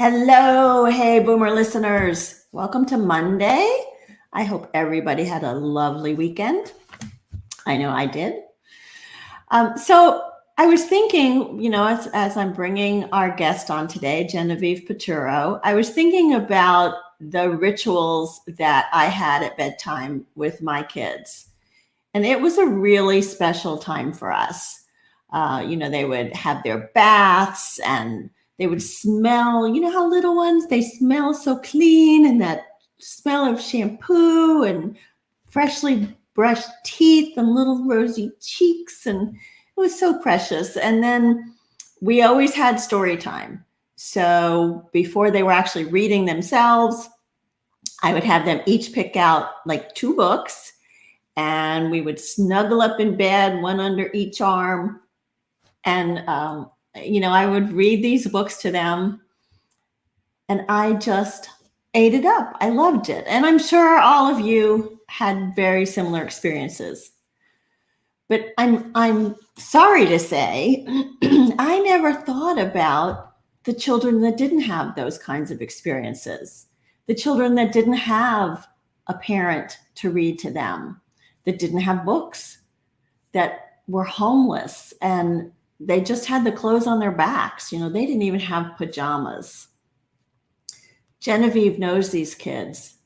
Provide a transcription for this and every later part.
Hello, hey boomer listeners. Welcome to Monday. I hope everybody had a lovely weekend. I know I did. So I was thinking, as I'm bringing our guest on today, Genevieve Piturro, I was thinking about the rituals that I had at bedtime with my kids. And it was a really special time for us. They would have their baths and they would smell, how little ones, they smell so clean, and that smell of shampoo and freshly brushed teeth and little rosy cheeks. And it was so precious. And then we always had story time. So before they were actually reading themselves, I would have them each pick out like 2 books, and we would snuggle up in bed, one under each arm. And, I would read these books to them, and I just ate it up. I loved it. And I'm sure all of you had very similar experiences. But I'm sorry to say, I never thought about the children that didn't have those kinds of experiences, the children that didn't have a parent to read to them, that didn't have books, that were homeless, and they just had the clothes on their backs. They didn't even have pajamas. Genevieve knows these kids.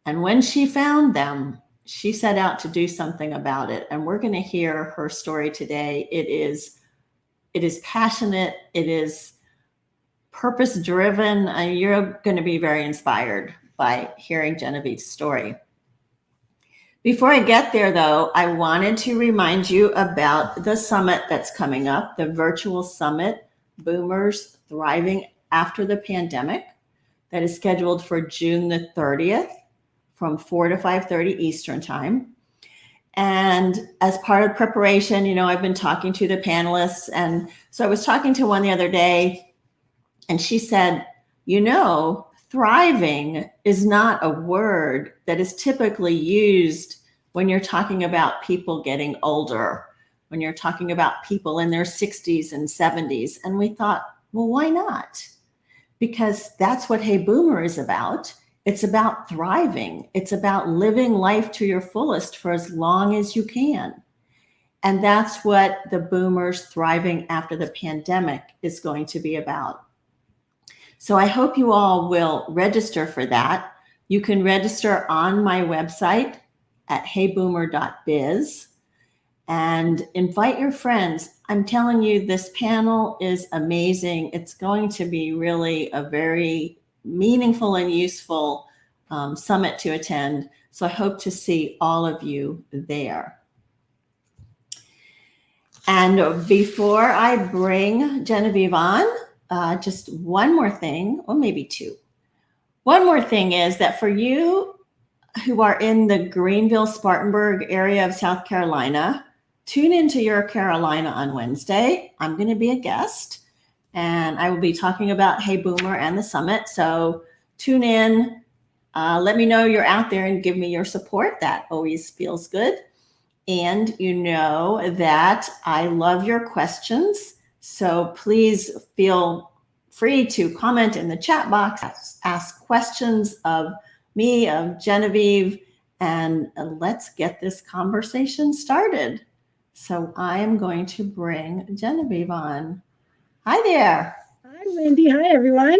And when she found them, she set out to do something about it. And we're going to hear her story today. It is passionate. It is purpose-driven. You're going to be very inspired by hearing Genevieve's story. Before I get there, though, I wanted to remind you about the summit that's coming up, the virtual summit, Boomers Thriving After the Pandemic, that is scheduled for June the 30th from 4 to 5:30 Eastern Time. And as part of preparation, I've been talking to the panelists. And so I was talking to one the other day, and she said, thriving is not a word that is typically used when you're talking about people getting older, when you're talking about people in their 60s and 70s. And we thought, well, why not? Because that's what Hey Boomer is about. It's about thriving. It's about living life to your fullest for as long as you can. And that's what the Boomers Thriving After the Pandemic is going to be about. So I hope you all will register for that. You can register on my website at heyboomer.biz and invite your friends. I'm telling you, this panel is amazing. It's going to be really a very meaningful and useful summit to attend. So I hope to see all of you there. And before I bring Genevieve on, just one more thing, or maybe 2. One more thing is that for you who are in the Greenville, Spartanburg area of South Carolina, tune into Your Carolina on Wednesday. I'm going to be a guest, and I will be talking about Hey Boomer and the summit. So tune in. Let me know you're out there and give me your support. That always feels good. And you know that I love your questions. So please feel free to comment in the chat box, ask questions of me, of Genevieve, and let's get this conversation started. So I am going to bring Genevieve on. Hi there. Hi, Wendy. Hi, everyone.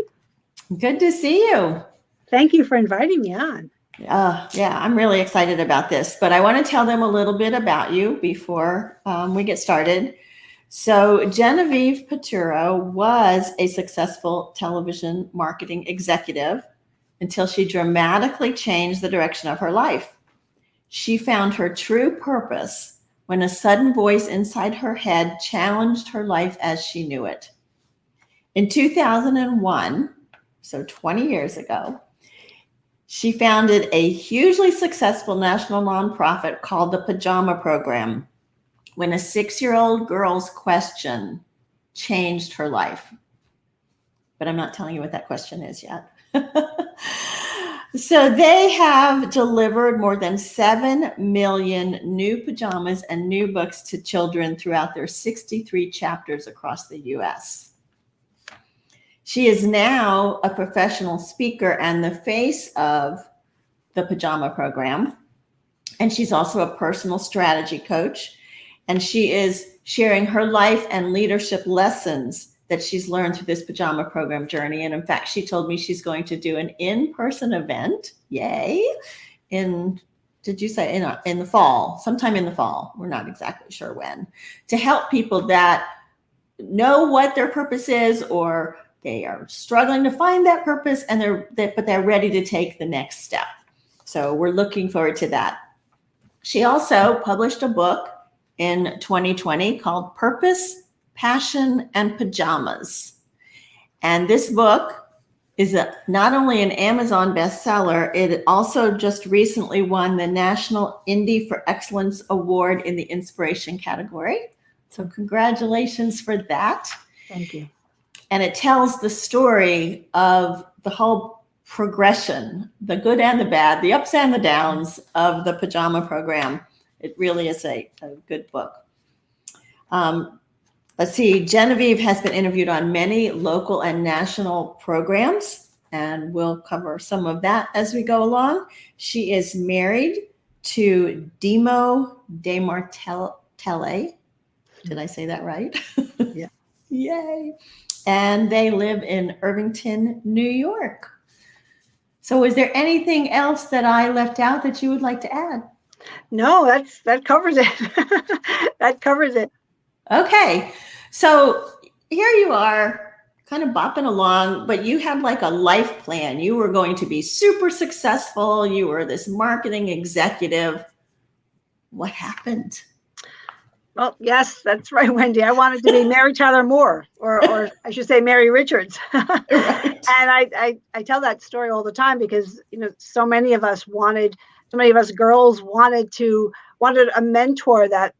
Good to see you. Thank you for inviting me on. Yeah, I'm really excited about this, but I want to tell them a little bit about you before we get started. So Genevieve Piturro was a successful television marketing executive until she dramatically changed the direction of her life. She found her true purpose when a sudden voice inside her head challenged her life as she knew it. In 2001, so 20 years ago, she founded a hugely successful national nonprofit called the Pajama Program, when a 6-year-old girl's question changed her life. But I'm not telling you what that question is yet. So they have delivered more than 7 million new pajamas and new books to children throughout their 63 chapters across the U.S. She is now a professional speaker and the face of the Pajama Program. And she's also a personal strategy coach. And she is sharing her life and leadership lessons that she's learned through this Pajama Program journey. And in fact, she told me she's going to do an in-person event, yay, did you say in the fall, sometime in the fall, we're not exactly sure when, to help people that know what their purpose is, or they are struggling to find that purpose, and but they're ready to take the next step. So we're looking forward to that. She also published a book in 2020 called Purpose, Passion, and Pajamas. And this book is not only an Amazon bestseller, it also just recently won the National Indie for Excellence Award in the Inspiration category. So congratulations for that. Thank you. And it tells the story of the whole progression, the good and the bad, the ups and the downs of the Pajama Program. It really is a good book. Let's see, Genevieve has been interviewed on many local and national programs, and we'll cover some of that as we go along. She is married to Demo De Martelle. Did I say that right? Yeah. Yay. And they live in Irvington, New York. So is there anything else that I left out that you would like to add? No, that covers it. That covers it. Okay. So here you are kind of bopping along, but you had like a life plan. You were going to be super successful. You were this marketing executive. What happened? Well, yes, that's right, Wendy. I wanted to be Mary Tyler Moore, or I should say Mary Richards. Right. And I tell that story all the time because, so many of us girls wanted a mentor that,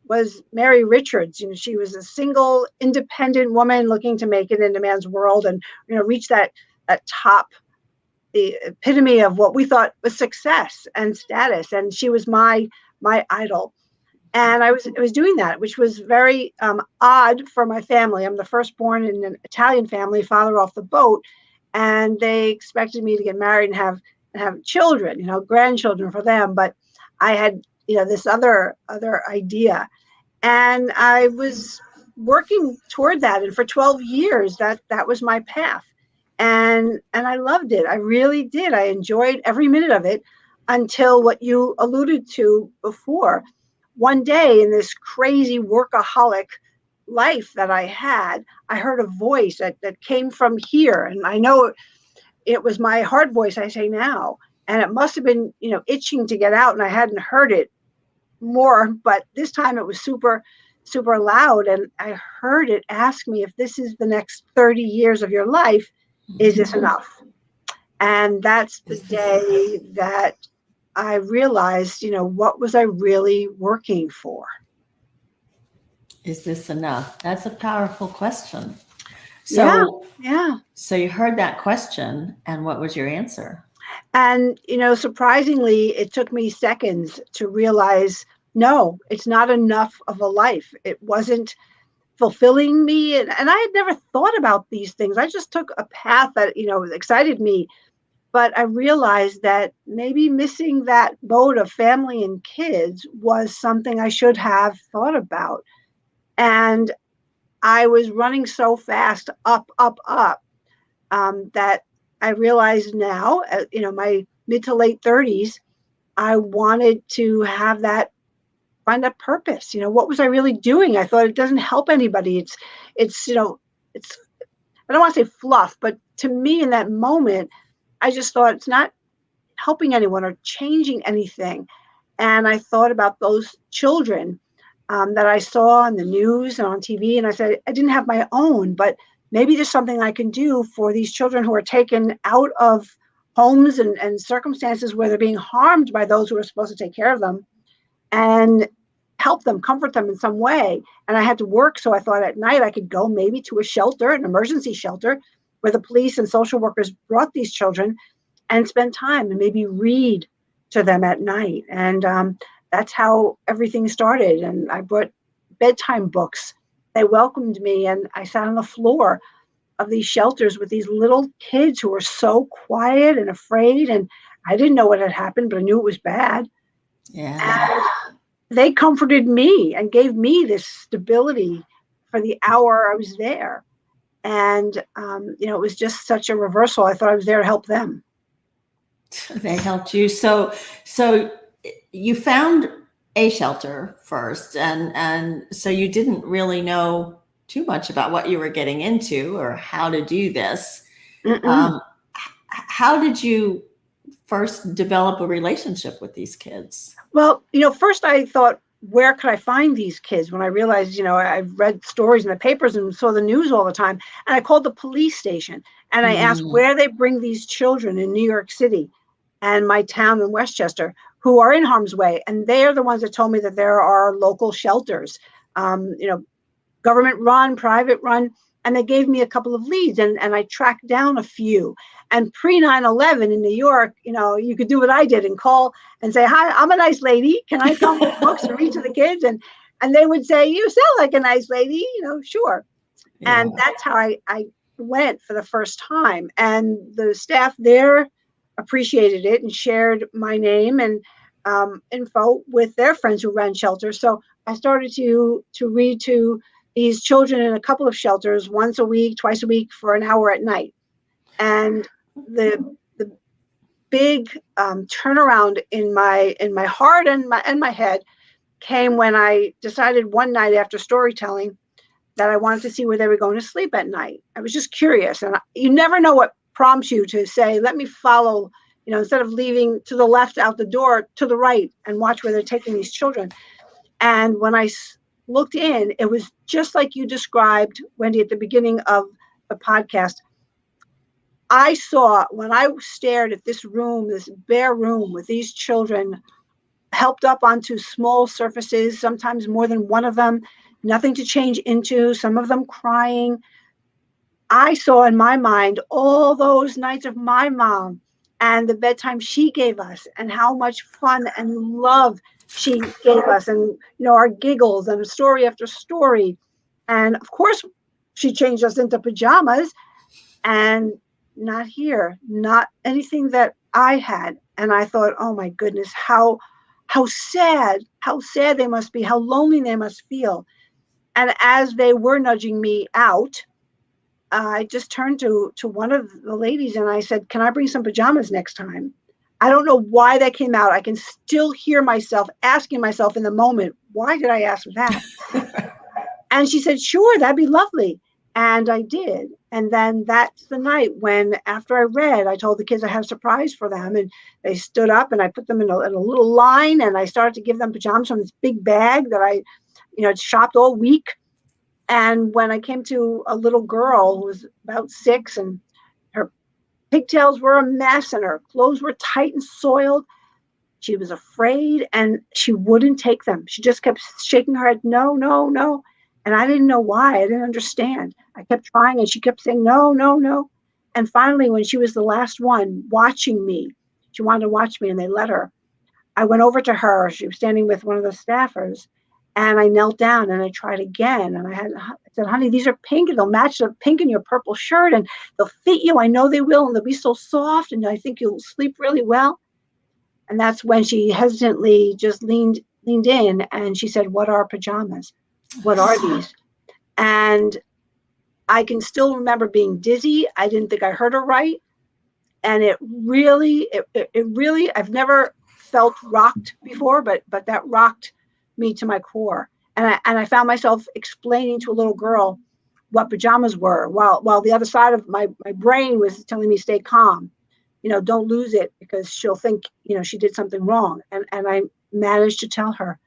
was Mary Richards. She was a single, independent woman looking to make it in a man's world and, reach that top, the epitome of what we thought was success and status. And she was my idol. And I was doing that, which was very odd for my family. I'm the firstborn in an Italian family, father off the boat, and they expected me to get married and have children, grandchildren for them. But I had, this other idea, and I was working toward that. And for 12 years, that was my path, and I loved it. I really did. I enjoyed every minute of it until what you alluded to before. One day in this crazy workaholic life that I had, I heard a voice that came from here. And I know it was my heart voice, I say now. And it must have been, itching to get out, and I hadn't heard it more, but this time it was super, super loud. And I heard it ask me, if this is the next 30 years of your life, is this enough? And that's the day that I realized, what was I really working for? Is this enough? That's a powerful question. So, yeah. So you heard that question, and what was your answer? And, surprisingly, it took me seconds to realize, no, it's not enough of a life. It wasn't fulfilling me. And I had never thought about these things. I just took a path that, excited me. But I realized that maybe missing that boat of family and kids was something I should have thought about. And I was running so fast, up, that I realized now, my mid to late 30s, I wanted to find that purpose. What was I really doing? I thought it doesn't help anybody. It's I don't want to say fluff, but to me in that moment, I just thought it's not helping anyone or changing anything. And I thought about those children that I saw on the news and on TV. And I said, I didn't have my own, but maybe there's something I can do for these children who are taken out of homes and circumstances where they're being harmed by those who are supposed to take care of them, and help them, comfort them in some way. And I had to work. So I thought at night I could go maybe to a shelter, an emergency shelter, where the police and social workers brought these children, and spend time and maybe read to them at night. And that's how everything started. And I brought bedtime books. They welcomed me, and I sat on the floor of these shelters with these little kids who were so quiet and afraid. And I didn't know what had happened, but I knew it was bad. Yeah. And they comforted me and gave me this stability for the hour I was there. And, it was just such a reversal. I thought I was there to help them. They helped you. So you found a shelter first, and so you didn't really know too much about what you were getting into or how to do this. Um, how did you first develop a relationship with these kids? Well, first I thought, where could I find these kids? When I realized, I've read stories in the papers and saw the news all the time. And I called the police station and I asked where they bring these children in New York City and my town in Westchester who are in harm's way. And they are the ones that told me that there are local shelters, government run, private run. And they gave me a couple of leads and I tracked down a few. And pre 9/11 in New York, you could do what I did and call and say, hi, I'm a nice lady. Can I come with books and read to the kids? And they would say, you sound like a nice lady, sure. Yeah. And that's how I went for the first time. And the staff there appreciated it and shared my name and info with their friends who ran shelters. So I started to read to these children in a couple of shelters once a week, twice a week for an hour at night. And the big turnaround in my heart and my head came when I decided one night after storytelling that I wanted to see where they were going to sleep at night. I was just curious, and you never know what prompts you to say, let me follow, instead of leaving to the left out the door, to the right and watch where they're taking these children. And when I looked in, it was just like you described, Wendy, at the beginning of the podcast. I saw, when I stared at this room, this bare room with these children helped up onto small surfaces, sometimes more than one of them, nothing to change into, some of them crying. I saw in my mind all those nights of my mom and the bedtime she gave us and how much fun and love she gave us, and our giggles and story after story. And of course, she changed us into pajamas, and not here, not anything that I had. And I thought, oh my goodness, how sad they must be, how lonely they must feel. And as they were nudging me out, I just turned to one of the ladies and I said, can I bring some pajamas next time? I don't know why that came out. I can still hear myself asking myself in the moment, why did I ask that? And she said, sure, that'd be lovely. And I did. And then that's the night when, after I read, I told the kids I had a surprise for them. And they stood up and I put them in a little line and I started to give them pajamas from this big bag that I, shopped all week. And when I came to a little girl who was about 6 and her pigtails were a mess and her clothes were tight and soiled, she was afraid and she wouldn't take them. She just kept shaking her head, no, no, no. And I didn't know why. I didn't understand. I kept trying and she kept saying, no, no, no. And finally, when she was the last one watching me, she wanted to watch me and they let her. I went over to her. She was standing with one of the staffers. And I knelt down and I tried again. And I said, honey, these are pink and they'll match the pink in your purple shirt and they'll fit you. I know they will. And they'll be so soft. And I think you'll sleep really well. And that's when she hesitantly just leaned in and she said, what are pajamas? What are these? And I can still remember being dizzy. I didn't think I heard her right. And it really, I've never felt rocked before, but that rocked me to my core. And I found myself explaining to a little girl what pajamas were while the other side of my brain was telling me stay calm. Don't lose it because she'll think, she did something wrong. And I managed to tell her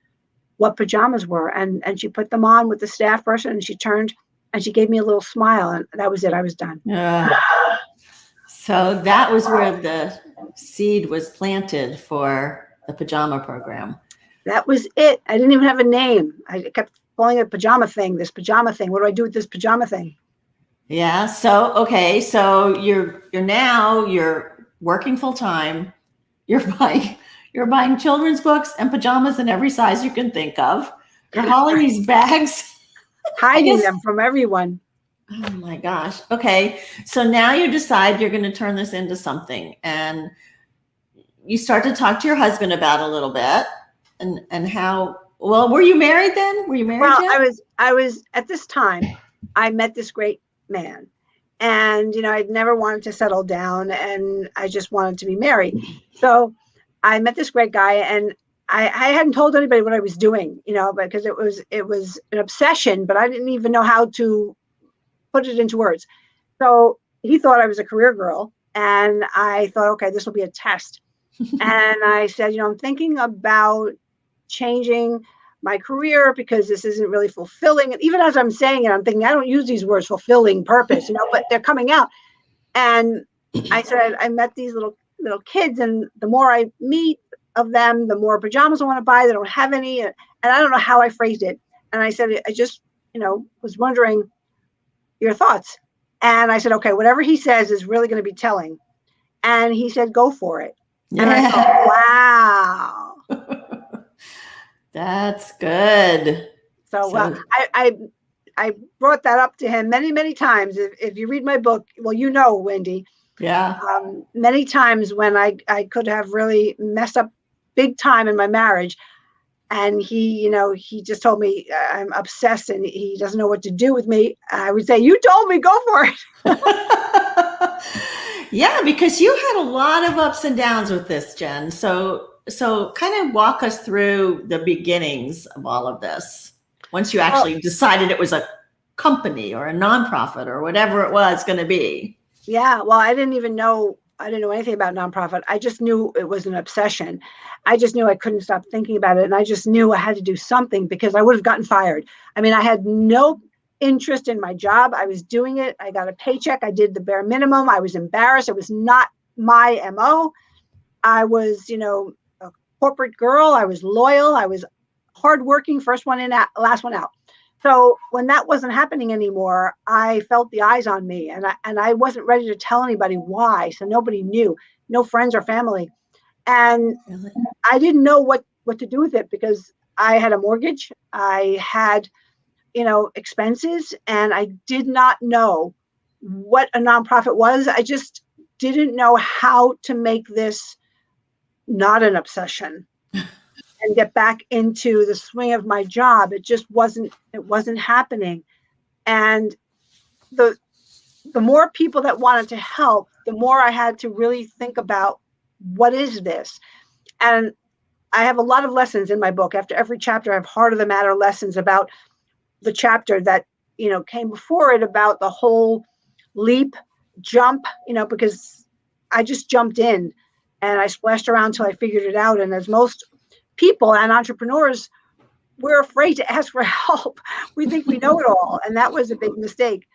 what pajamas were. And she put them on with the staff person and she turned and she gave me a little smile. And that was it. I was done. So that was where the seed was planted for the pajama program. That was it. I didn't even have a name. I kept calling it pajama thing, this pajama thing. What do I do with this pajama thing? Yeah. So, okay. So you're working full time. You're buying children's books and pajamas in every size you can think of. You're hauling these bags. Hiding them from everyone. Oh my gosh. Okay. So now you decide you're going to turn this into something, and you start to talk to your husband about it a little bit, and how, well, were you married then? Were you married Well, yet? I was at this time, I met this great man. And, I'd never wanted to settle down and I just wanted to be married. So I met this great guy and I hadn't told anybody what I was doing, because it was an obsession, but I didn't even know how to put it into words. So he thought I was a career girl. And I thought, okay, this will be a test. And I said, I'm thinking about changing my career because this isn't really fulfilling. And even as I'm saying it, I'm thinking, I don't use these words, fulfilling, purpose, but they're coming out. And I said, I met these little kids, and the more I meet of them, the more pajamas I want to buy. They don't have any. And I don't know how I phrased it. And I said, I just, was wondering your thoughts. And I said, okay, whatever he says is really going to be telling. And he said, go for it. And I thought, wow. That's good. So, So I brought that up to him many, many times. If you read my book, well, Wendy, yeah. Many times when I could have really messed up big time in my marriage. And he just told me I'm obsessed and he doesn't know what to do with me. I would say, you told me, go for it. Yeah, because you had a lot of ups and downs with this, Jen. So kind of walk us through the beginnings of all of this. Once you actually decided it was a company or a nonprofit or whatever it was going to be. Yeah, well, I didn't know anything about nonprofit. I just knew it was an obsession. I just knew I couldn't stop thinking about it. And I just knew I had to do something because I would have gotten fired. I mean, I had no interest in my job. I was doing it. I got a paycheck. I did the bare minimum. I was embarrassed. It was not my MO. I was, a corporate girl. I was loyal. I was hardworking, first one in, last one out. So when that wasn't happening anymore, I felt the eyes on me, and I wasn't ready to tell anybody why. So nobody knew, no friends or family, and I didn't know what to do with it because I had a mortgage, I had expenses, and I did not know what a nonprofit was. I just didn't know how to make this not an obsession and get back into the swing of my job. It just wasn't happening. And the more people that wanted to help, the more I had to really think about what is this. And I have a lot of lessons in my book. After every chapter, I have heart of the matter lessons about the chapter that came before it, about the whole leap, jump, because I just jumped in and I splashed around until I figured it out. And as most people and entrepreneurs, we're afraid to ask for help. We think we know it all. And that was a big mistake.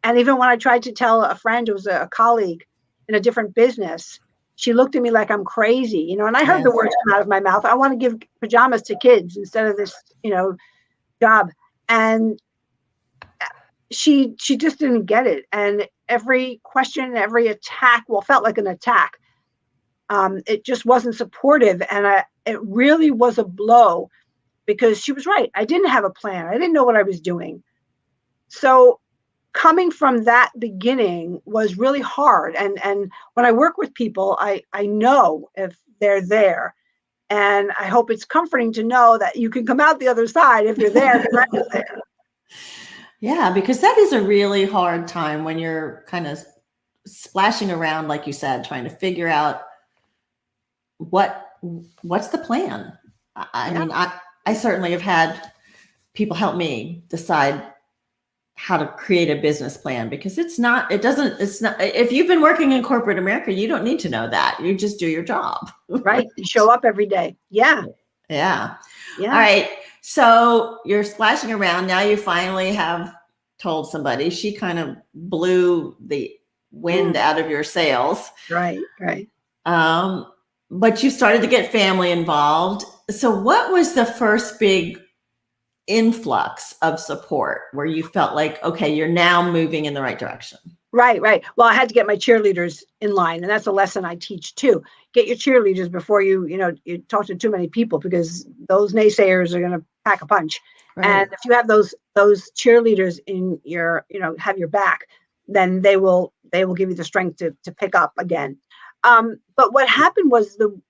And even when I tried to tell a friend who was a colleague in a different business, she looked at me like I'm crazy, and I heard the words come out of my mouth. I want to give pajamas to kids instead of this, job. And she just didn't get it. And every question, every attack, felt like an attack. It just wasn't supportive. And it really was a blow because she was right. I didn't have a plan. I didn't know what I was doing. So coming from that beginning was really hard. And when I work with people, I know if they're there. And I hope it's comforting to know that you can come out the other side if you're there, because I was there. Yeah, because that is a really hard time when you're kind of splashing around, like you said, trying to figure out what's the plan. I mean, I certainly have had people help me decide how to create a business plan, because it's not, if you've been working in corporate America, you don't need to know that. You just do your job. Right. You show up every day. Yeah. Yeah. All right. So you're splashing around. Now you finally have told somebody. She kind of blew the wind out of your sails. Right. Right. But you started to get family involved. So what was the first big influx of support where you felt like, okay, you're now moving in the right direction? Right. Well, I had to get my cheerleaders in line, and that's a lesson I teach too. Get your cheerleaders before you talk to too many people, because those naysayers are going to pack a punch. Right. And if you have those cheerleaders in your, have your back, then they will give you the strength to pick up again. But what happened was the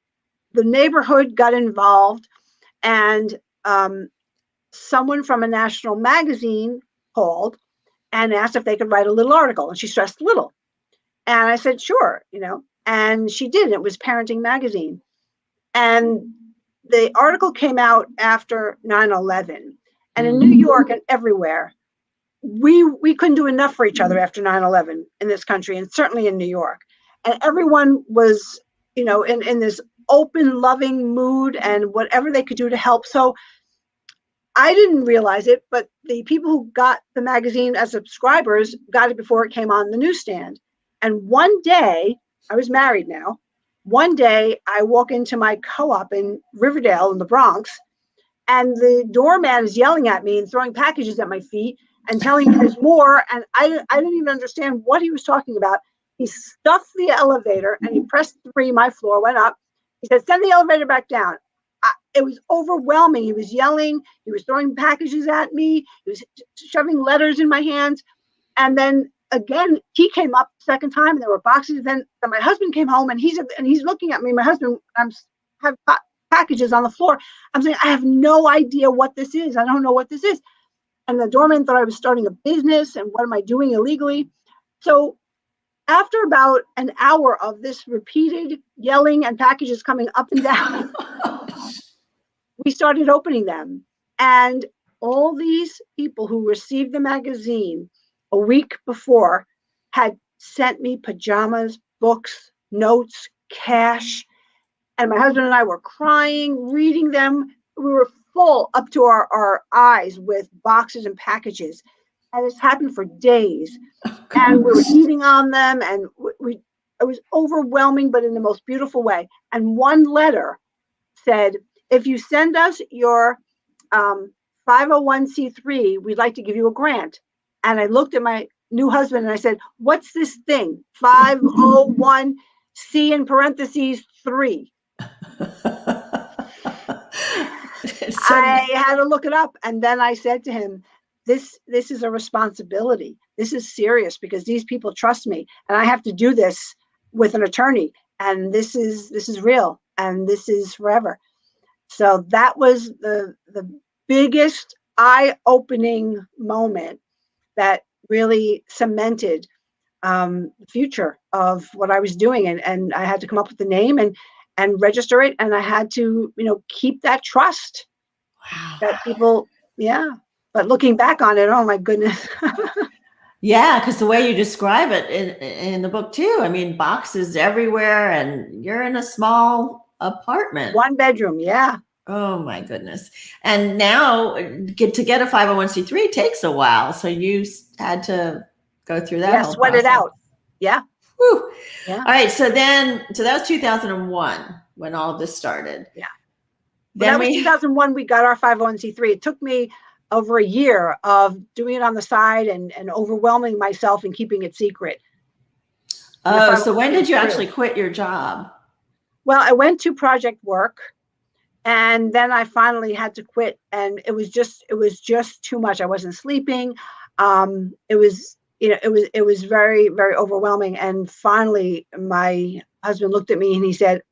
neighborhood got involved, and someone from a national magazine called and asked if they could write a little article, and she stressed little. And I said, sure, and she did. It was Parenting Magazine. And the article came out after 9/11. And in New York and everywhere, we couldn't do enough for each other after 9/11 in this country, and certainly in New York. And everyone was, in this open, loving mood, and whatever they could do to help. So I didn't realize it, but the people who got the magazine as subscribers got it before it came on the newsstand. And one day, I was married now. One day, I walk into my co-op in Riverdale in the Bronx, and the doorman is yelling at me and throwing packages at my feet and telling me there's more. And I didn't even understand what he was talking about. He stuffed the elevator and he pressed 3. My floor went up. He said, send the elevator back down. It was overwhelming. He was yelling. He was throwing packages at me. He was shoving letters in my hands. And then again, he came up the second time, and there were boxes. Then my husband came home, and he's looking at me. My husband, have packages on the floor. I'm saying, I have no idea what this is. I don't know what this is. And the doorman thought I was starting a business, and what am I doing illegally? So after about an hour of this repeated yelling and packages coming up and down, we started opening them. And all these people who received the magazine a week before had sent me pajamas, books, notes, cash. And my husband and I were crying, reading them. We were full up to our eyes with boxes and packages. And this happened for days. And we were eating on them, and it was overwhelming, but in the most beautiful way. And one letter said, if you send us your 501c3, we'd like to give you a grant. And I looked at my new husband and I said, what's this thing? 501c in parentheses 3. I had to look it up. And then I said to him, this is a responsibility. This is serious, because these people trust me, and I have to do this with an attorney. And this is real, and this is forever. So that was the biggest eye-opening moment that really cemented the future of what I was doing. And I had to come up with the name and register it. And I had to, keep that trust. Wow. That people, yeah. But looking back on it, oh my goodness. Yeah, because the way you describe it in the book too, I mean, boxes everywhere, and you're in a small apartment. 1 bedroom, yeah. Oh my goodness. And now to get a 501c3 takes a while. So you had to go through that whole sweat process. it out. Yeah. Whew. Yeah. All right. So that was 2001 when all of this started. Yeah. Then that was 2001. We got our 501c3. It took me over a year of doing it on the side and overwhelming myself and keeping it secret. Oh, so when did you actually quit your job? Well, I went to project work, and then I finally had to quit, and it was just too much. I wasn't sleeping. It was very, very overwhelming. And finally, my husband looked at me and he said,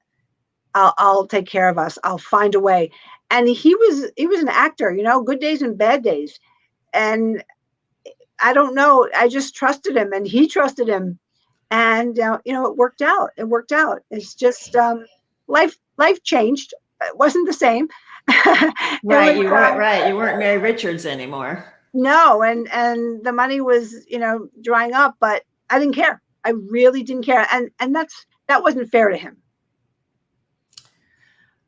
I'll take care of us. I'll find a way. And he was an actor, good days and bad days. And I don't know, I just trusted him, and he trusted him. And, it worked out. It's just, life changed. It wasn't the same. Right. You weren't Mary Richards anymore. No. And the money was, drying up, but I didn't care. I really didn't care. And that wasn't fair to him.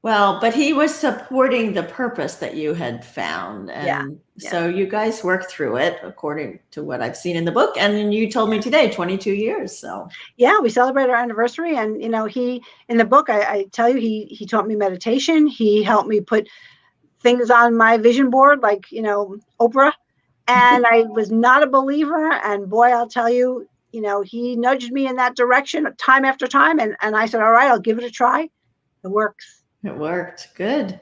Well, but he was supporting the purpose that you had found. And so you guys worked through it according to what I've seen in the book. And you told me today, 22 years. So yeah, we celebrated our anniversary. And, he, in the book, I tell you, he taught me meditation. He helped me put things on my vision board, like, Oprah. And I was not a believer. And boy, I'll tell you, he nudged me in that direction time after time. And I said, all right, I'll give it a try. It works. It worked. Good.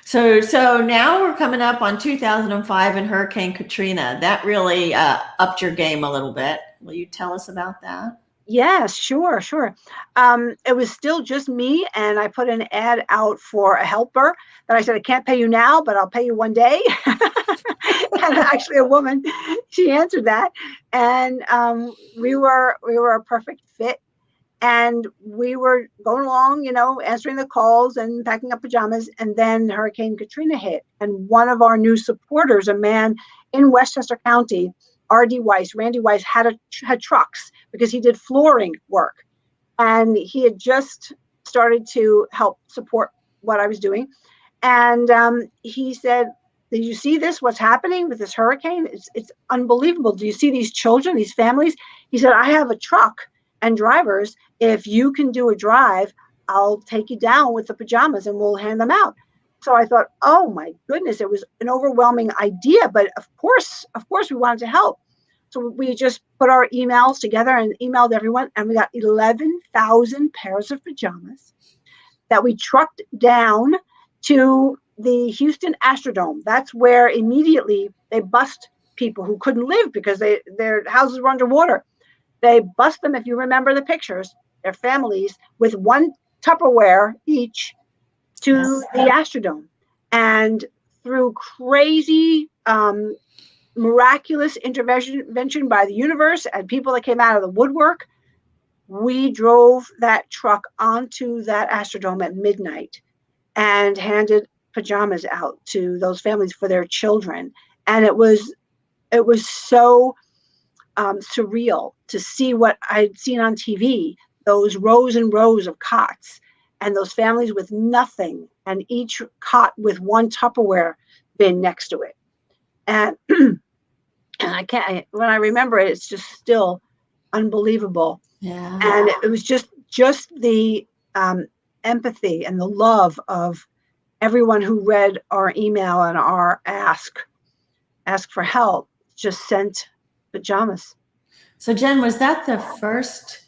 So now we're coming up on 2005 and Hurricane Katrina. That really upped your game a little bit. Will you tell us about that? Yes, sure, sure. It was still just me, and I put an ad out for a helper that I said, I can't pay you now, but I'll pay you one day. And actually, a woman, she answered that, and we were a perfect fit. And we were going along, answering the calls and packing up pajamas. And then Hurricane Katrina hit. And one of our new supporters, a man in Westchester County, Randy Weiss, had trucks because he did flooring work. And he had just started to help support what I was doing. And he said, did you see this? What's happening with this hurricane? It's unbelievable. Do you see these children, these families? He said, I have a truck and drivers. If you can do a drive, I'll take you down with the pajamas and we'll hand them out. So I thought, oh my goodness, it was an overwhelming idea, but of course, we wanted to help. So we just put our emails together and emailed everyone, and we got 11,000 pairs of pajamas that we trucked down to the Houston Astrodome. That's where immediately they bust people who couldn't live because their houses were underwater. They bust them, if you remember the pictures, their families with one Tupperware each to the Astrodome. And through crazy, miraculous intervention by the universe and people that came out of the woodwork, we drove that truck onto that Astrodome at midnight and handed pajamas out to those families for their children. And it was so surreal to see what I'd seen on TV, those rows and rows of cots and those families with nothing, and each cot with one Tupperware bin next to it. And when I remember it, it's just still unbelievable. Yeah. And it was just the empathy and the love of everyone who read our email and our ask for help, just sent pajamas. So Jen, was that the first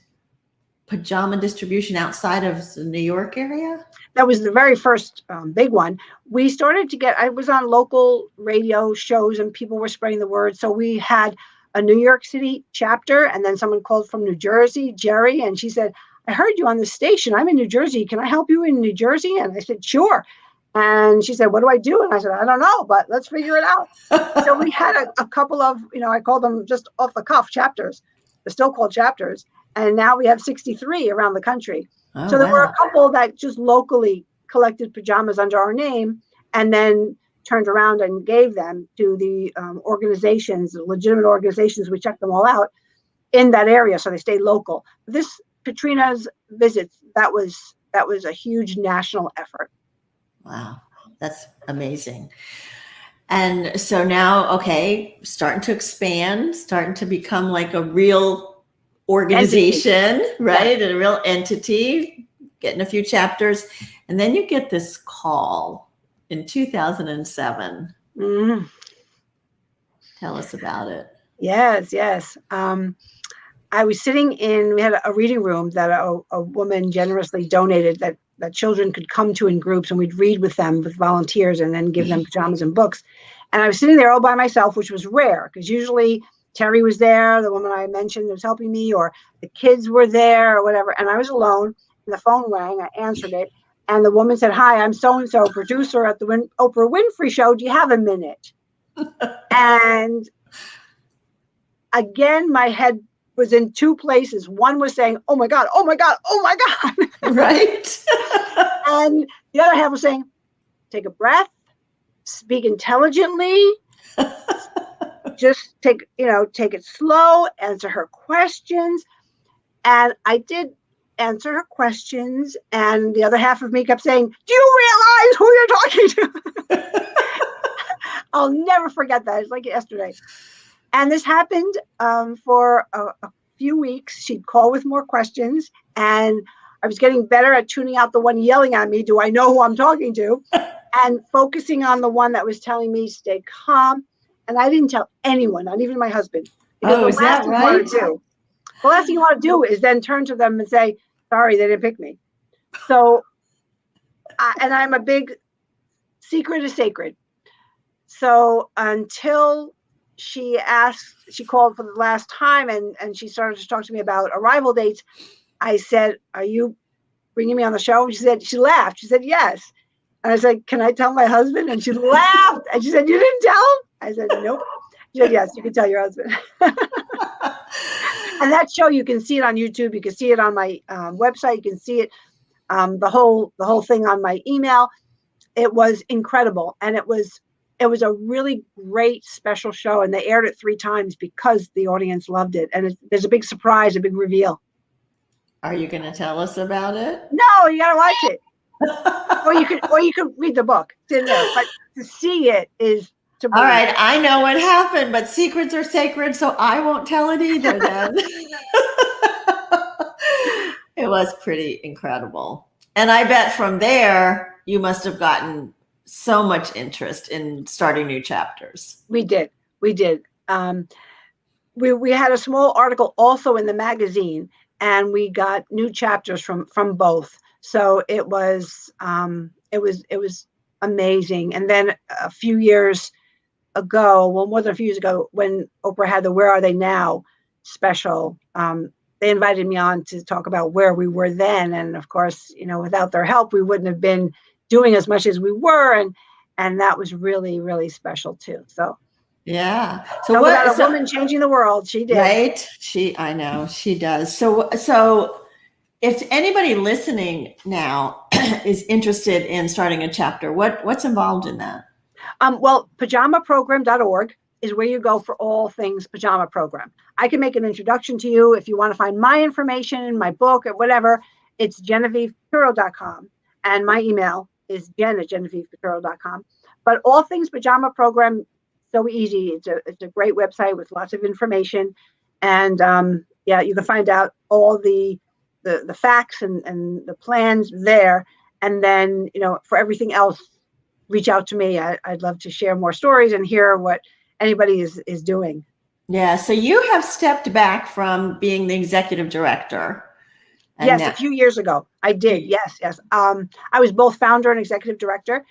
pajama distribution outside of the New York area? That was the very first big one. We started to I was on local radio shows and people were spreading the word. So we had a New York City chapter, and then someone called from New Jersey, Jerry, and she said, I heard you on the station. I'm in New Jersey. Can I help you in New Jersey? And I said, sure. And she said, what do I do? And I said, I don't know, but let's figure it out. So we had a couple of, I called them just off the cuff chapters. They're still called chapters. And now we have 63 around the country. Oh, so there were wow. a couple that just locally collected pajamas under our name and then turned around and gave them to the organizations, legitimate organizations. We checked them all out in that area, so they stayed local. This Katrina's visits, that was a huge national effort. Wow, that's amazing. And so now, okay, starting to expand, starting to become like a real organization, entity. Right? Yeah. A real entity, getting a few chapters. And then you get this call in 2007. Mm-hmm. Tell us about it. Yes. I was sitting we had a reading room that a woman generously donated that children could come to in groups, and we'd read with them with volunteers and then give them pajamas and books. And I was sitting there all by myself, which was rare because usually Terry was there, the woman I mentioned was helping me, or the kids were there or whatever. And I was alone, and the phone rang. I answered it. And the woman said, hi, I'm so-and-so, producer at the Oprah Winfrey Show. Do you have a minute? And again, my head was in two places. One was saying, oh my God. Right. And the other half was saying, take a breath, speak intelligently, just take it slow, answer her questions. And I did answer her questions. And the other half of me kept saying, do you realize who you're talking to? I'll never forget that. It's like yesterday. And this happened for a few weeks. She'd call with more questions, and I was getting better at tuning out the one yelling at me, do I know who I'm talking to? And focusing on the one that was telling me stay calm. And I didn't tell anyone, not even my husband. Because is that right? The last thing you want to do is then turn to them and say, sorry, they didn't pick me. So, and I'm a big secret is sacred. So until she called for the last time and she started to talk to me about arrival dates, I said, "Are you bringing me on the show?" And she laughed. She said, "Yes." And I said, "Can I tell my husband?" And she laughed. And she said, "You didn't tell him?" I said, "Nope." She said, "Yes, you can tell your husband." And that show, you can see it on YouTube. You can see it on my website. You can see it, the whole thing on my email. It was incredible. And it was a really great special show. And they aired it 3 times because the audience loved it. And there's a big surprise, a big reveal. Are you going to tell us about it? No, you got to watch it. or you could read the book. It's in there. But to see it is to believe. All right, I know what happened, but secrets are sacred, so I won't tell it either then. It was pretty incredible. And I bet from there, you must have gotten so much interest in starting new chapters. We did. We had a small article also in the magazine, and we got new chapters from both. So it was amazing. And then a few years ago, well, more than a few years ago, when Oprah had the "Where Are They Now" special, they invited me on to talk about where we were then. And of course, without their help, we wouldn't have been doing as much as we were. And that was really, really special too. So yeah. So about a woman changing the world, she did. Right? I know she does. So if anybody listening now is interested in starting a chapter, what's involved in that? Well, pajamaprogram.org is where you go for all things Pajama Program. I can make an introduction to you if you want to find my information, my book, or whatever. It's GenevievePiturro.com, and my email is jen@GenevievePiturro.com. But all things Pajama Program, so easy. It's a great website with lots of information, and you can find out all the facts and the plans there. And then for everything else, reach out to me. I'd love to share more stories and hear what anybody is doing. Yeah. So you have stepped back from being the executive director. Yes, a few years ago. I did. Yes. I was both founder and executive director.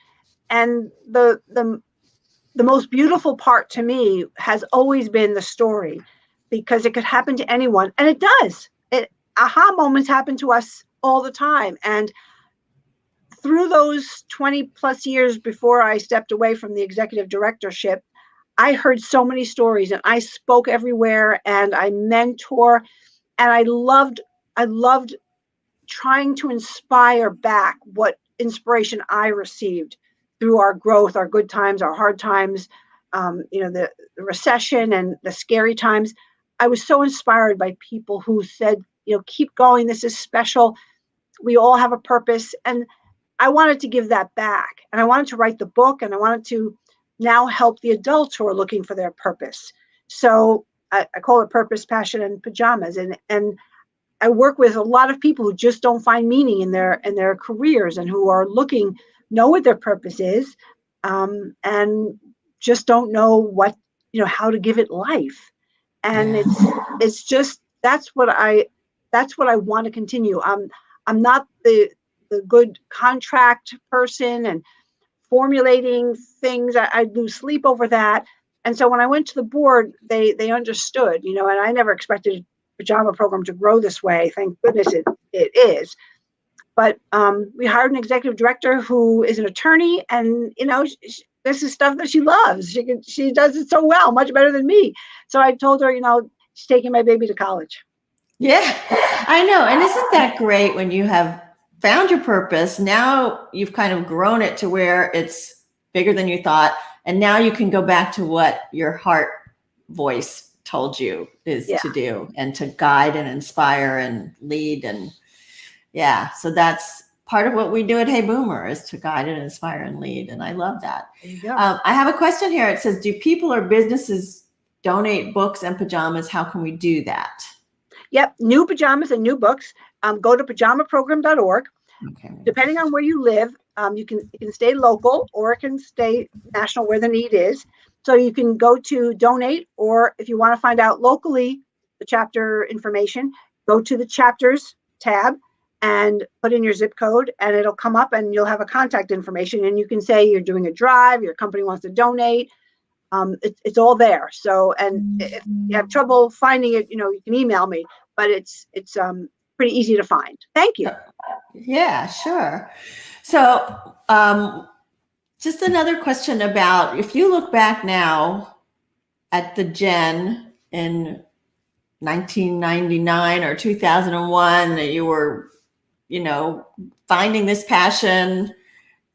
And the most beautiful part to me has always been the story, because it could happen to anyone. And it does. Aha moments happen to us all the time. And through those 20 plus years before I stepped away from the executive directorship, I heard so many stories, and I spoke everywhere, and I mentor, and I loved trying to inspire back what inspiration I received through our growth, our good times, our hard times, the recession and the scary times. I was so inspired by people who said, keep going. This is special. We all have a purpose. And I wanted to give that back, and I wanted to write the book, and I wanted to now help the adults who are looking for their purpose. So I call it Purpose, Passion, and Pajamas. And I work with a lot of people who just don't find meaning in their careers, and who are know what their purpose is, and just don't know how to give it life. And it's just, that's what I want to continue. I'm not the good contract person and formulating things. I lose sleep over that. And so when I went to the board, they understood, and I never expected Pajama Program to grow this way. Thank goodness it is. But we hired an executive director who is an attorney, and this is stuff that she loves. She does it so well, much better than me. So I told her, she's taking my baby to college. Yeah, I know. And isn't that great when you have found your purpose? Now you've kind of grown it to where it's bigger than you thought, and now you can go back to what your heart voice told you is to do, and to guide and inspire and lead. And so that's part of what we do at Hey Boomer, is to guide and inspire and lead. And I love that. There you go. I have a question here. It says, do people or businesses donate books and pajamas? How can we do that? Yep. New pajamas and new books. Go to pajamaprogram.org. Okay. Depending on where you live, you can stay local, or it can stay national where the need is. So you can go to donate, or if you want to find out locally the chapter information, go to the chapters tab, and put in your zip code, and it'll come up, and you'll have a contact information, and you can say you're doing a drive, your company wants to donate. It's all there. So, and if you have trouble finding it, you can email me, but it's pretty easy to find. Thank you. Yeah, sure. So, just another question about, if you look back now at the Jen in 1999 or 2001, that you were, finding this passion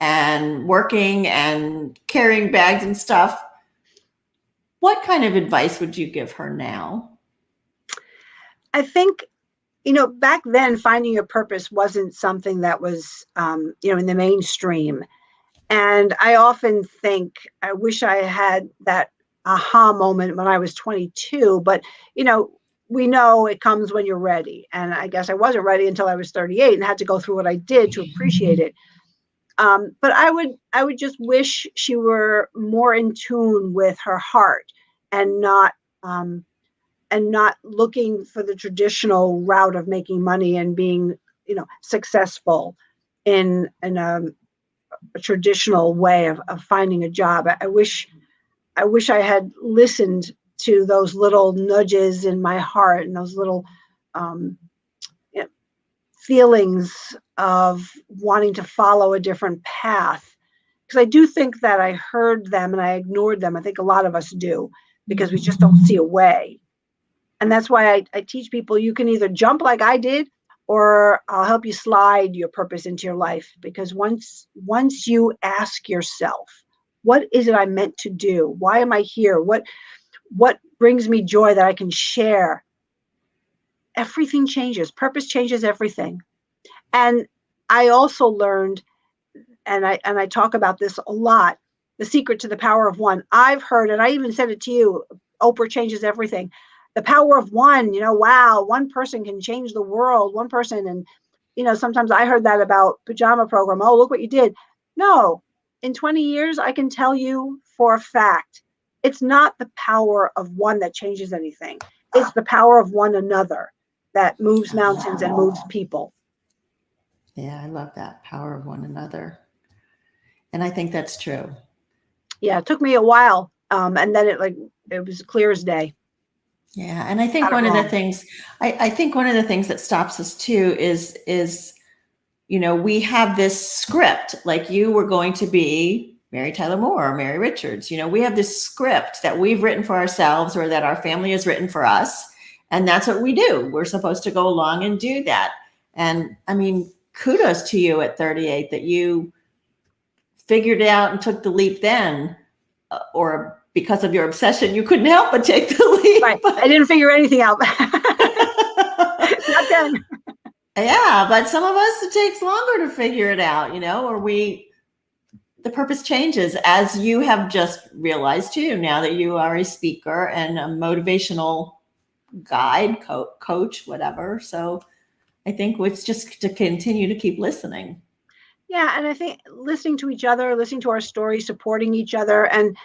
and working and carrying bags and stuff, what kind of advice would you give her now? I think, back then, finding your purpose wasn't something that was, in the mainstream. And I often think, I wish I had that aha moment when I was 22, but, we know it comes when you're ready. And I guess I wasn't ready until I was 38 and had to go through what I did to appreciate it. But I would just wish she were more in tune with her heart, and not looking for the traditional route of making money and being, successful in a traditional way of finding a job. I wish I had listened to those little nudges in my heart, and those little feelings of wanting to follow a different path. Because I do think that I heard them and I ignored them. I think a lot of us do, because we just don't see a way. And that's why I teach people, you can either jump like I did, or I'll help you slide your purpose into your life. Because once you ask yourself, what is it I'm meant to do? Why am I here? What brings me joy that I can share? Everything changes. Purpose changes everything. And I also learned, and I talk about this a lot, the secret to the power of one. I've heard, and I even said it to you, Oprah changes everything. The power of one, wow, one person can change the world, one person. And, sometimes I heard that about Pajama Program. Oh, look what you did. No, in 20 years, I can tell you for a fact, it's not the power of one that changes anything. It's the power of one another that moves mountains and moves people. Yeah, I love that, power of one another. And I think that's true. Yeah, it took me a while. And then it was clear as day. Yeah. And I think one of the things, I think one of the things that stops us too is, we have this script, like you were going to be Mary Tyler Moore or Mary Richards. We have this script that we've written for ourselves, or that our family has written for us. And that's what we do. We're supposed to go along and do that. And I mean, kudos to you at 38 that you figured it out and took the leap then, or because of your obsession, you couldn't help but take the leap. Right. I didn't figure anything out. Not then. Yeah, but some of us, it takes longer to figure it out, or the purpose changes, as you have just realized too, now that you are a speaker and a motivational guide, coach, whatever. So I think it's just to continue to keep listening. Yeah. And I think listening to each other, listening to our stories, supporting each other. And,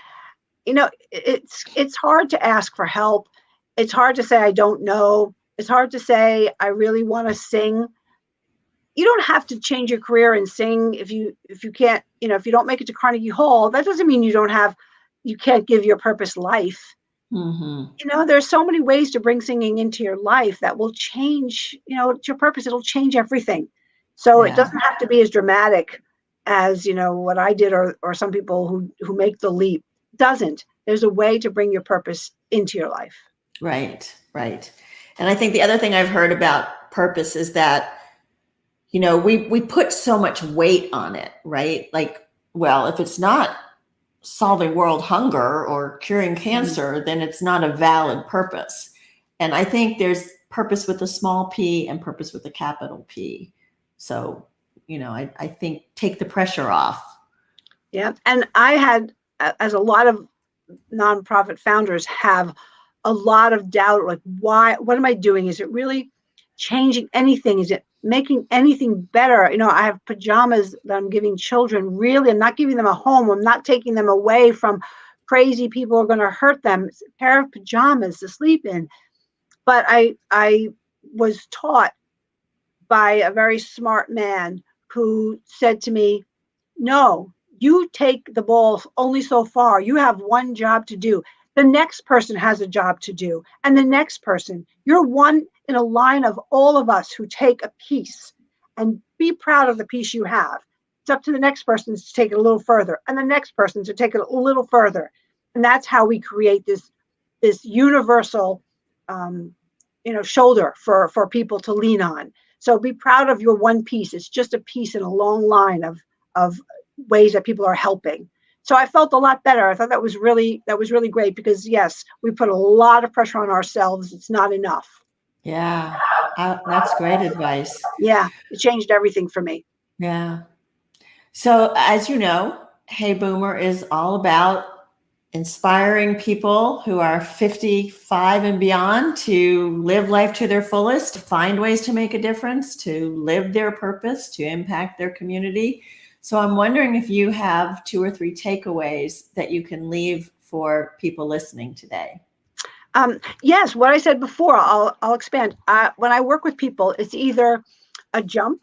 it's hard to ask for help. It's hard to say, I don't know. It's hard to say, I really want to sing. You don't have to change your career and sing if you can't, if you don't make it to Carnegie Hall. That doesn't mean you can't give your purpose life. Mm-hmm. There's so many ways to bring singing into your life that will change, your purpose. It'll change everything. So It doesn't have to be as dramatic as, what I did, or some people who make the leap. Doesn't. There's a way to bring your purpose into your life. Right. And I think the other thing I've heard about purpose is that, we put so much weight on it, right? Like, well, if it's not solving world hunger or curing cancer, then it's not a valid purpose. And I think there's purpose with a small p and purpose with a capital P. So, I think take the pressure off. Yeah. And I had, as a lot of nonprofit founders have, a lot of doubt, like, what am I doing? Is it really changing anything? Is it making anything better? I have pajamas that I'm giving children. Really, I'm not giving them a home. I'm not taking them away from crazy people who are going to hurt them. It's a pair of pajamas to sleep in. But I was taught by a very smart man who said to me, no, you take the ball only so far. You have one job to do. The next person has a job to do. And the next person, you're one in a line of all of us who take a piece, and be proud of the piece you have. It's up to the next person to take it a little further, and the next person to take it a little further. And that's how we create this universal, shoulder for people to lean on. So be proud of your one piece. It's just a piece in a long line of ways that people are helping. So I felt a lot better. I thought that was really great, because yes, we put a lot of pressure on ourselves. It's not enough. Yeah, that's great advice. Yeah, it changed everything for me. Yeah. So as you know, Hey Boomer is all about inspiring people who are 55 and beyond to live life to their fullest, to find ways to make a difference, to live their purpose, to impact their community. So I'm wondering if you have 2 or 3 takeaways that you can leave for people listening today. Yes, what I said before, I'll expand. When I work with people, it's either a jump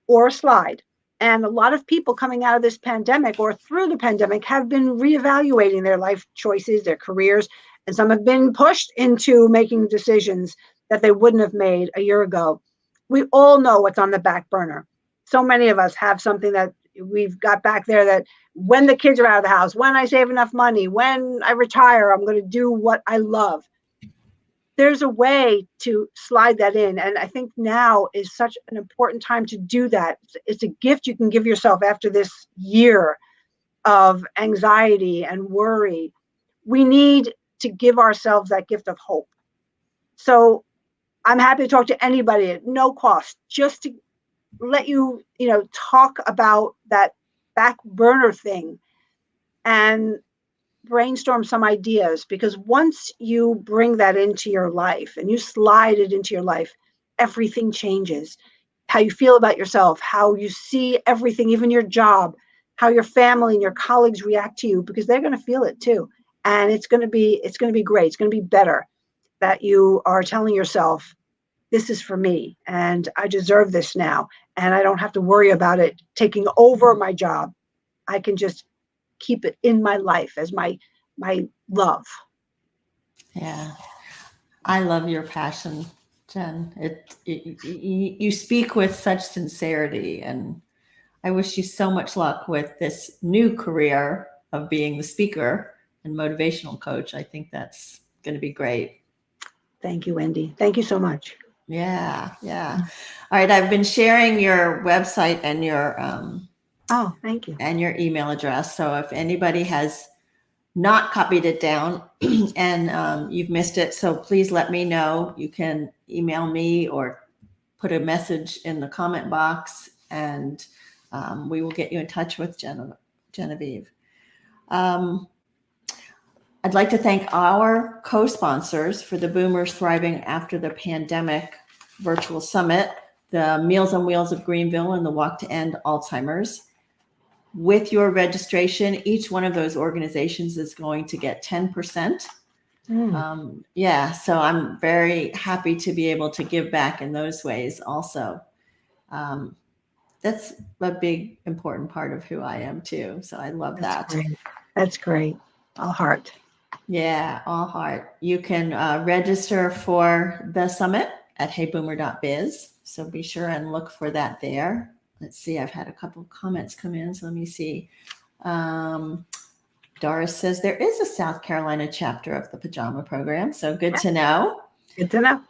or a slide. And a lot of people coming out of this pandemic or through the pandemic have been reevaluating their life choices, their careers, and some have been pushed into making decisions that they wouldn't have made a year ago. We all know what's on the back burner. So many of us have something that we've got back there, that when the kids are out of the house, when I save enough money, when I retire, I'm going to do what I love. There's a way to slide that in. And I think now is such an important time to do that. It's a gift you can give yourself after this year of anxiety and worry. We need to give ourselves that gift of hope. So I'm happy to talk to anybody at no cost, just to let you, talk about that back burner thing and brainstorm some ideas, because once you bring that into your life and you slide it into your life, everything changes. How you feel about yourself, how you see everything, even your job, how your family and your colleagues react to you, because they're going to feel it too. And it's going to be great. It's going to be better that you are telling yourself, this is for me and I deserve this now. And I don't have to worry about it taking over my job. I can just keep it in my life as my love. Yeah. I love your passion, Jen. You speak with such sincerity, and I wish you so much luck with this new career of being the speaker and motivational coach. I think that's going to be great. Thank you, Wendy. Thank you so much. Yeah. All right, I've been sharing your website and your thank you. and your email address. So if anybody has not copied it down and you've missed it, so please let me know. You can email me or put a message in the comment box, and we will get you in touch with Genevieve. I'd like to thank our co-sponsors for the Boomers Thriving After the Pandemic Virtual Summit, the Meals on Wheels of Greenville and the Walk to End Alzheimer's. With your registration, each one of those organizations is going to get 10%. So I'm very happy to be able to give back in those ways also. That's a big, important part of who I am too. So I love that. Great. That's great. All heart. Yeah, all heart. You can register for the summit at heyboomer.biz. So be sure and look for that there. Let's see, I've had a couple of comments come in, so let me see. Doris says there is a South Carolina chapter of the Pajama Program, so good to know. Good to know.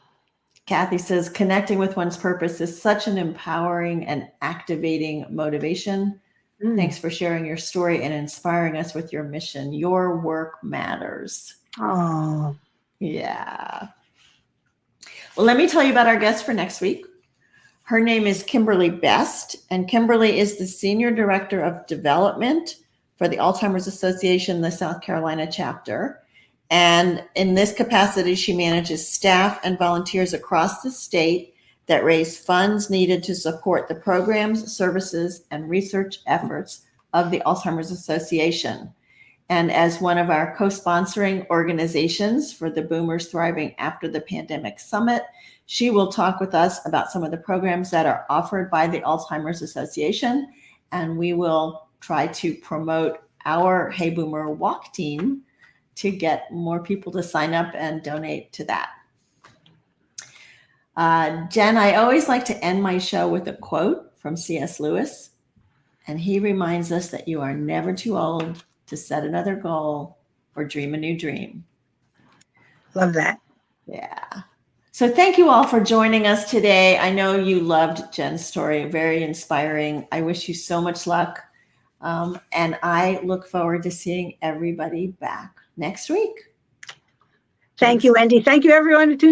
Kathy says connecting with one's purpose is such an empowering and activating motivation. Thanks for sharing your story and inspiring us with your mission. Your work matters. Oh, yeah. Well, let me tell you about our guest for next week. Her name is Kimberly Best, and Kimberly is the Senior Director of Development for the Alzheimer's Association, the South Carolina chapter. And in this capacity, she manages staff and volunteers across the state that raise funds needed to support the programs, services, and research efforts of the Alzheimer's Association. And as one of our co-sponsoring organizations for the Boomers Thriving After the Pandemic Summit, she will talk with us about some of the programs that are offered by the Alzheimer's Association, and we will try to promote our Hey Boomer Walk team to get more people to sign up and donate to that. Jen, I always like to end my show with a quote from C.S. Lewis, and he reminds us that you are never too old to set another goal or dream a new dream. Love that. Yeah. So thank you all for joining us today. I know you loved Jen's story, very inspiring. I wish you so much luck. And I look forward to seeing everybody back next week. Thank you, Wendy. Thank you, everyone who tuned